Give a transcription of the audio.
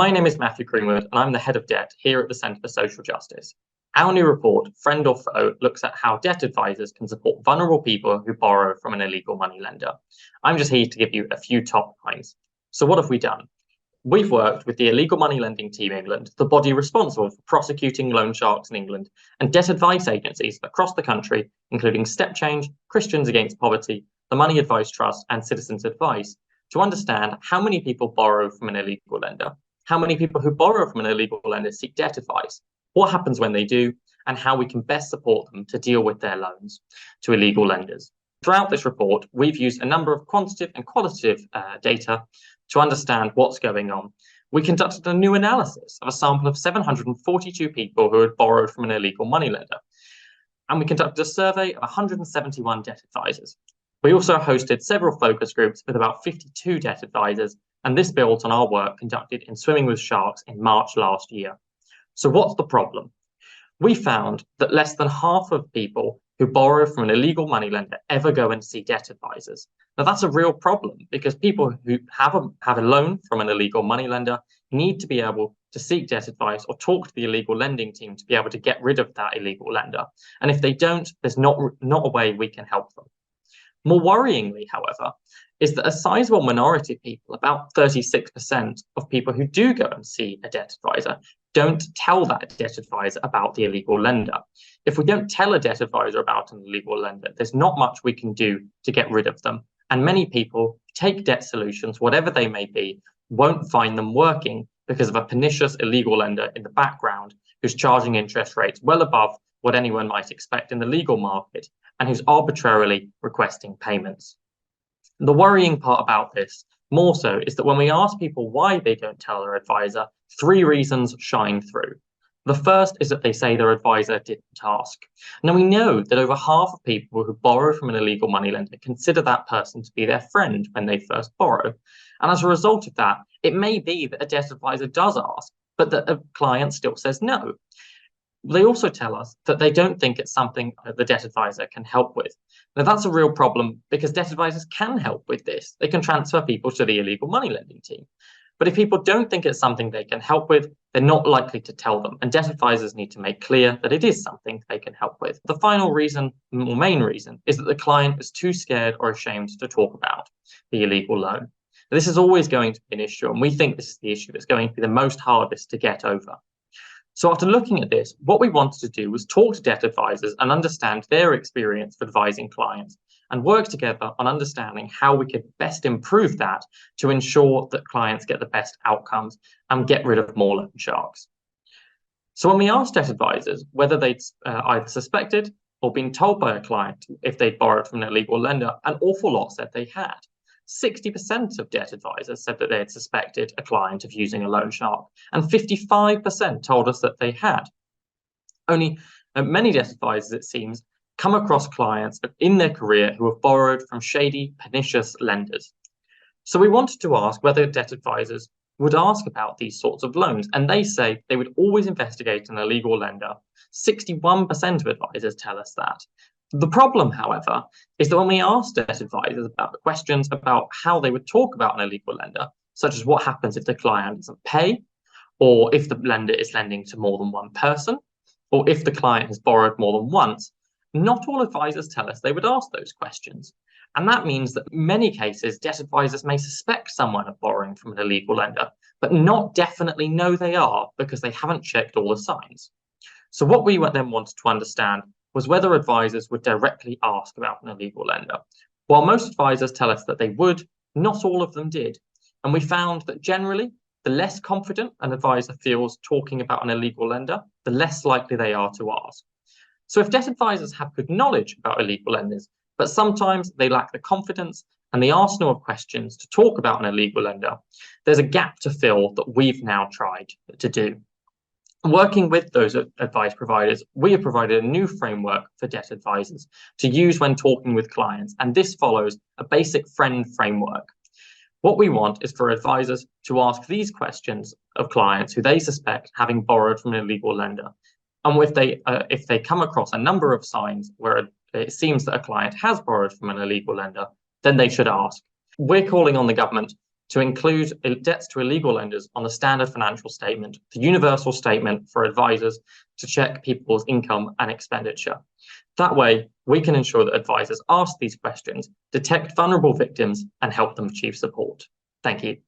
My name is Matthew Greenwood, and I'm the Head of Debt here at the Centre for Social Justice. Our new report, Friend or Foe, looks at how debt advisors can support vulnerable people who borrow from an illegal moneylender. I'm just here to give you a few top lines. So what have we done? We've worked with the Illegal Money Lending Team England, the body responsible for prosecuting loan sharks in England, and debt advice agencies across the country, including Step Change, Christians Against Poverty, the Money Advice Trust, and Citizens Advice, to understand how many people borrow from an illegal lender, how many people who borrow from an illegal lender seek debt advice, what happens when they do, and how we can best support them to deal with their loans to illegal lenders. Throughout this report, we've used a number of quantitative and qualitative data to understand what's going on. We conducted a new analysis of a sample of 742 people who had borrowed from an illegal moneylender, and we conducted a survey of 171 debt advisors. We also hosted several focus groups with about 52 debt advisors, and this built on our work conducted in Swimming with Sharks in March last year. So what's the problem? We found that less than half of people who borrow from an illegal moneylender ever go and see debt advisors. Now that's a real problem because people who have a loan from an illegal moneylender need to be able to seek debt advice or talk to the illegal lending team to be able to get rid of that illegal lender. And if they don't, there's not a way we can help them. More worryingly, however, is that a sizable minority of people, about 36% of people who do go and see a debt advisor, don't tell that debt advisor about the illegal lender. If we don't tell a debt advisor about an illegal lender, there's not much we can do to get rid of them. And many people take debt solutions, whatever they may be, won't find them working because of a pernicious illegal lender in the background who's charging interest rates well above what anyone might expect in the legal market and who's arbitrarily requesting payments. The worrying part about this, more so, is that when we ask people why they don't tell their advisor, three reasons shine through. The first is that they say their advisor didn't ask. Now we know that over half of people who borrow from an illegal moneylender consider that person to be their friend when they first borrow. And as a result of that, it may be that a debt advisor does ask, but that a client still says no. They also tell us that they don't think it's something that the debt advisor can help with. Now that's a real problem because debt advisors can help with this. They can transfer people to the illegal money lending team. But if people don't think it's something they can help with, they're not likely to tell them. And debt advisors need to make clear that it is something they can help with. The final reason, or main reason, is that the client is too scared or ashamed to talk about the illegal loan. Now, this is always going to be an issue, and we think this is the issue that's going to be the most hardest to get over. So after looking at this, what we wanted to do was talk to debt advisors and understand their experience of advising clients and work together on understanding how we could best improve that to ensure that clients get the best outcomes and get rid of more loan sharks. So when we asked debt advisors whether they'd either suspected or been told by a client if they'd borrowed from an illegal lender, an awful lot said they had. 60% of debt advisors said that they had suspected a client of using a loan shark, and 55% told us that they had. Only many debt advisors, it seems, come across clients in their career who have borrowed from shady, pernicious lenders. So we wanted to ask whether debt advisors would ask about these sorts of loans, and they say they would always investigate an illegal lender. 61% of advisors tell us that. The problem, however, is that when we asked debt advisors about the questions about how they would talk about an illegal lender, such as what happens if the client doesn't pay, or if the lender is lending to more than one person, or if the client has borrowed more than once, not all advisors tell us they would ask those questions. And that means that in many cases, debt advisors may suspect someone of borrowing from an illegal lender, but not definitely know they are because they haven't checked all the signs. So what we then wanted to understand was whether advisors would directly ask about an illegal lender. While most advisors tell us that they would, not all of them did. And we found that generally, the less confident an advisor feels talking about an illegal lender, the less likely they are to ask. So if debt advisors have good knowledge about illegal lenders, but sometimes they lack the confidence and the arsenal of questions to talk about an illegal lender, there's a gap to fill that we've now tried to do. Working with those advice providers, we have provided a new framework for debt advisors to use when talking with clients, and this follows a basic friend framework. What we want is for advisors to ask these questions of clients who they suspect having borrowed from an illegal lender. And if they come across a number of signs where it seems that a client has borrowed from an illegal lender, then they should ask. We're calling on the government to include debts to illegal lenders on the standard financial statement, the universal statement for advisors to check people's income and expenditure. That way, we can ensure that advisors ask these questions, detect vulnerable victims, and help them achieve support. Thank you.